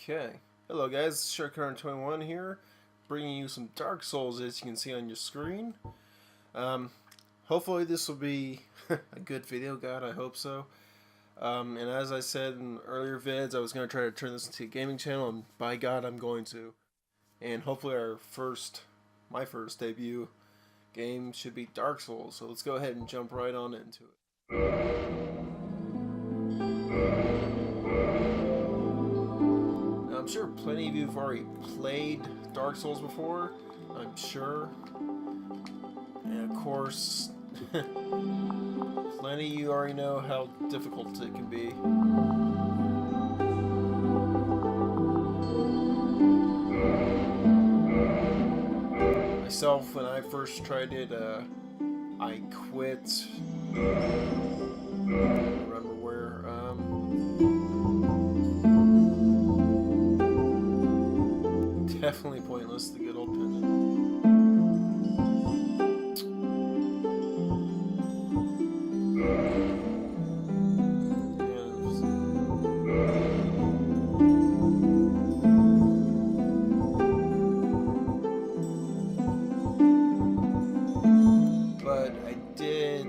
Okay. Hello guys, Sharkcurrent21 here, bringing you some Dark Souls as you can see on your screen. Hopefully this will be a good video, God, I hope so. And as I said in earlier vids, I was going to try to turn this into a gaming channel, and by God, I'm going to. And hopefully my first debut game should be Dark Souls, so let's go ahead and jump right on into it. I'm sure plenty of you have already played Dark Souls before, I'm sure. And of course, plenty of you already know how difficult it can be. Myself, when I first tried it, I quit. I don't remember where. Definitely pointless, the good old pendant. But I did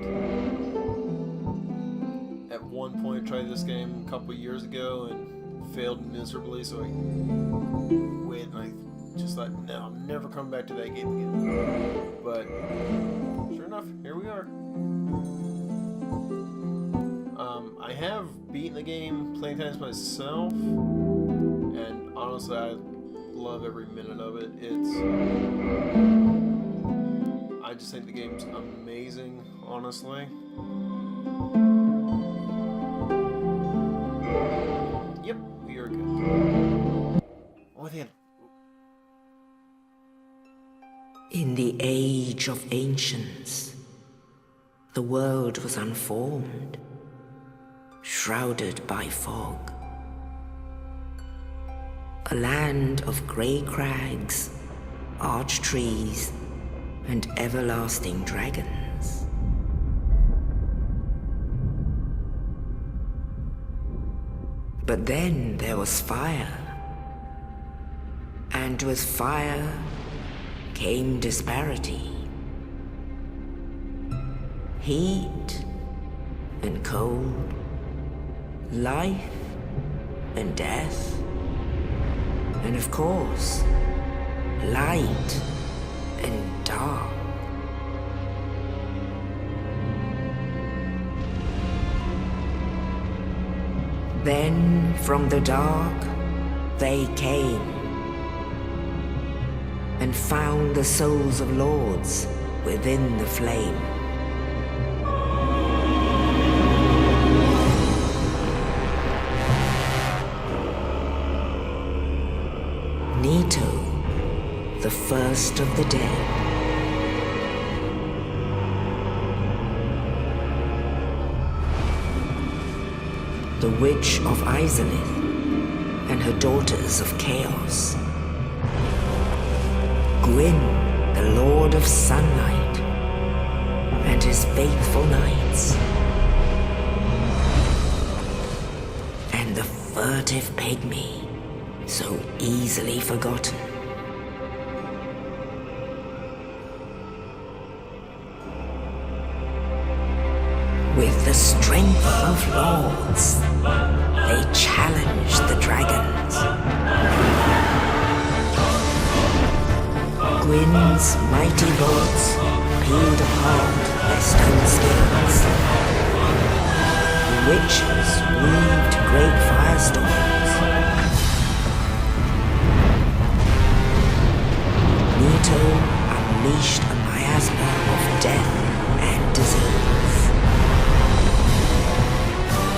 at one point try this game a couple years ago and failed miserably, so I quit and I just thought, no, I'm never coming back to that game again. But sure enough, here we are. I have beaten the game plenty of times myself, and honestly, I love every minute of it. I just think the game's amazing, honestly. Yep, we are good. Oh, then. In the age of ancients, the world was unformed, shrouded by fog. A land of grey crags, arch trees, and everlasting dragons. But then there was fire, and with fire came disparity. Heat and cold, life and death, and of course, light and dark. Then from the dark they came and found the souls of lords within the flame. Nito, the first of the dead. The Witch of Izalith and her daughters of Chaos. Gwyn, the Lord of Sunlight, and his faithful knights. And the furtive pygmy, so easily forgotten. With the strength of lords, they challenged the dragons. Gwyn's mighty bolts peeled apart their stone scales. The witches weaved great firestorms. Nito unleashed a miasma of death and disease.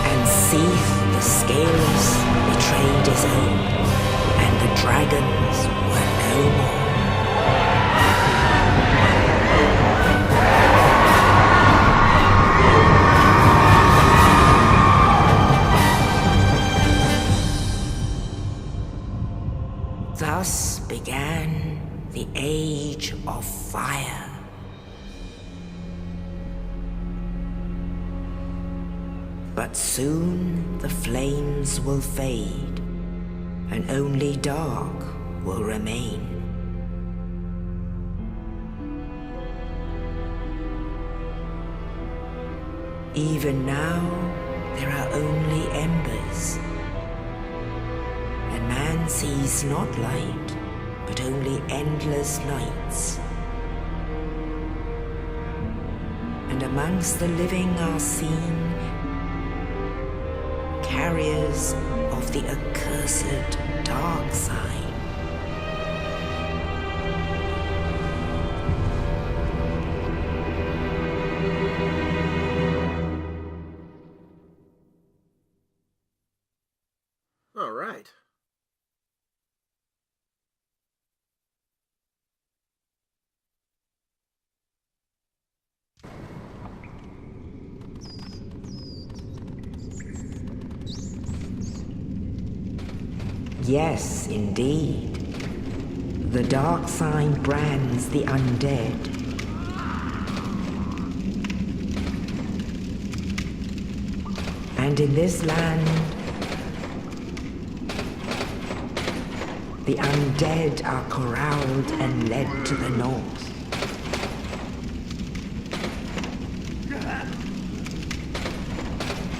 And Seath the Scaleless betrayed his own, and the dragons were no more. Thus began the Age of Fire. But soon the flames will fade, and only dark will remain. Even now, there are only embers, and man sees not light, but only endless nights. And amongst the living are seen carriers of the accursed dark side. All right. Yes, indeed. The dark side brands the undead. And in this land, the undead are corralled and led to the north.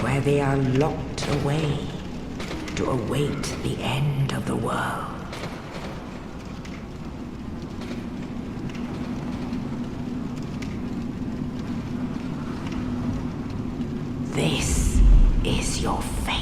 Where they are locked away to await the end of the world. This is your fate.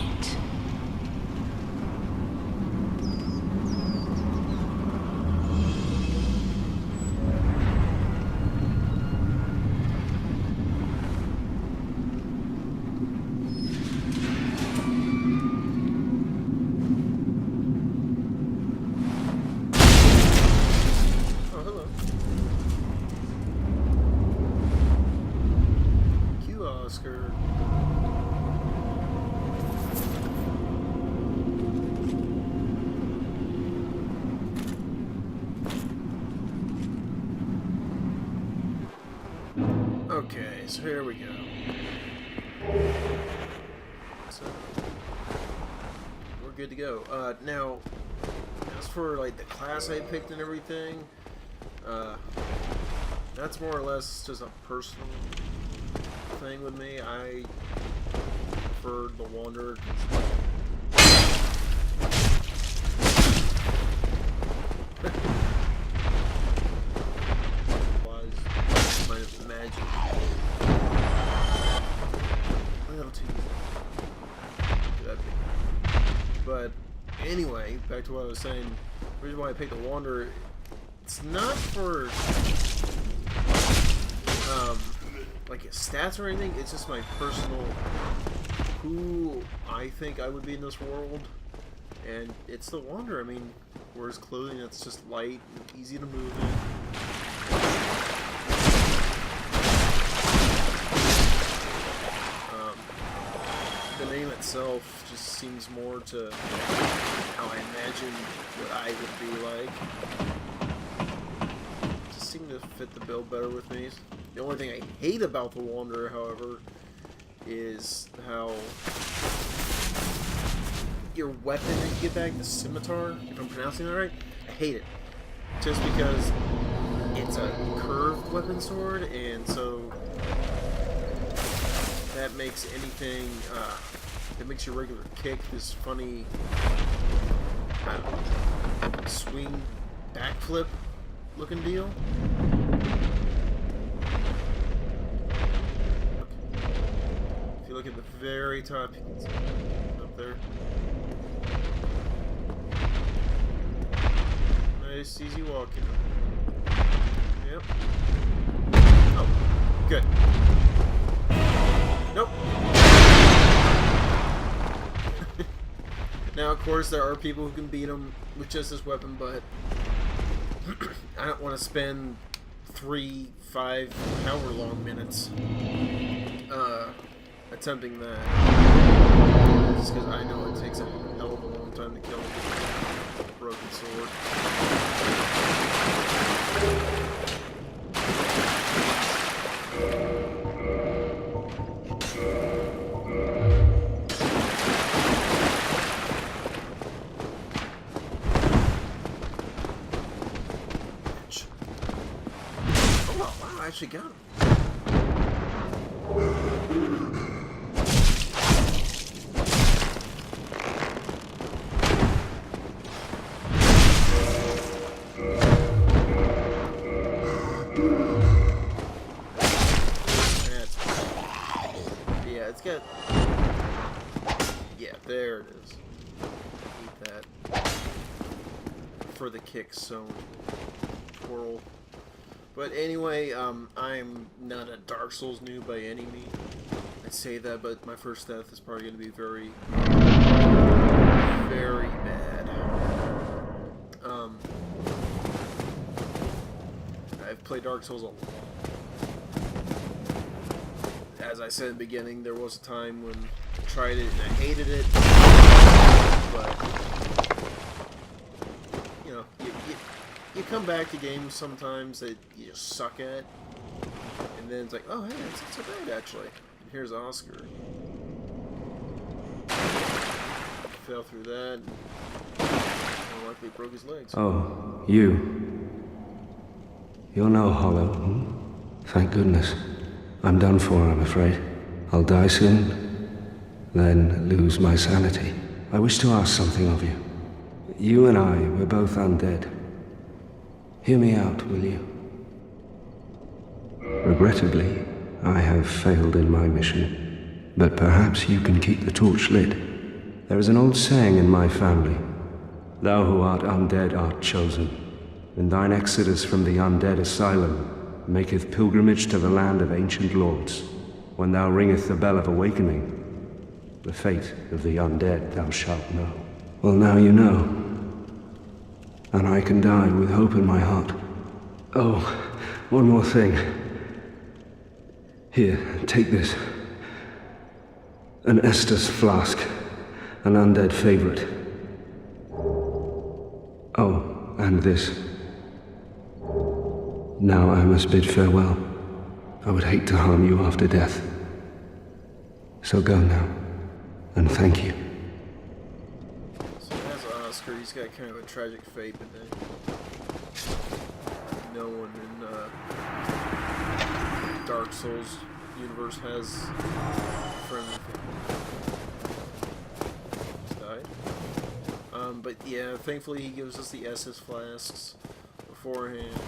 Okay, so here we go. So we're good to go. Now, as for like the class I picked and everything, that's more or less just a personal thing with me. I preferred the Wanderer. But anyway, back to what I was saying. The reason why I picked the Wanderer, it's not for like his stats or anything. It's just my personal who I think I would be in this world, and it's the Wanderer. I mean, wears clothing that's just light and easy to move in. The name itself just seems more to how I imagine what I would be like. Just seems to fit the bill better with me. The only thing I hate about the Wanderer, however, is how your weapon that you get back, the scimitar, if I'm pronouncing that right, I hate it. Just because it's a curved weapon sword, and so that makes anything, that makes your regular kick this funny, I don't know, swing backflip looking deal. If you look at the very top, you can see it up there. Nice, easy walking. Yep. Oh, good. Nope. Now, of course, there are people who can beat him with just this weapon, but I don't want to spend 3, 5, however long minutes attempting that. Just because I know it takes a hell of a long time to kill him with a broken sword. I actually got him. Yeah, it's got... Yeah, there it is. Eat that. For the kicks, so... Twirl. But anyway, I'm not a Dark Souls noob by any means. I say that, but my first death is probably going to be very, very bad. I've played Dark Souls a lot. As I said in the beginning, there was a time when I tried it and I hated it. But, you know, you come back to games sometimes that you just suck at. And then it's like, oh, hey, it's not so bad, actually. And here's Oscar. Fell through that. And more likely broke his legs. Oh, you. You're no hollow. Hmm? Thank goodness. I'm done for, I'm afraid. I'll die soon, then lose my sanity. I wish to ask something of you. You and I, we're both undead. Hear me out, will you? Regrettably, I have failed in my mission, but perhaps you can keep the torch lit. There is an old saying in my family, thou who art undead art chosen, and thine exodus from the undead asylum maketh pilgrimage to the land of ancient lords. When thou ringeth the bell of awakening, the fate of the undead thou shalt know. Well, now you know, and I can die with hope in my heart. Oh, one more thing. Here, take this. An Estus flask, an undead favorite. Oh, and this. Now I must bid farewell. I would hate to harm you after death. So go now, and thank you. So as Oscar, he's got kind of a tragic fate, but then no one in Dark Souls universe has friendly family. He's died. But yeah, thankfully he gives us the Estus flasks beforehand.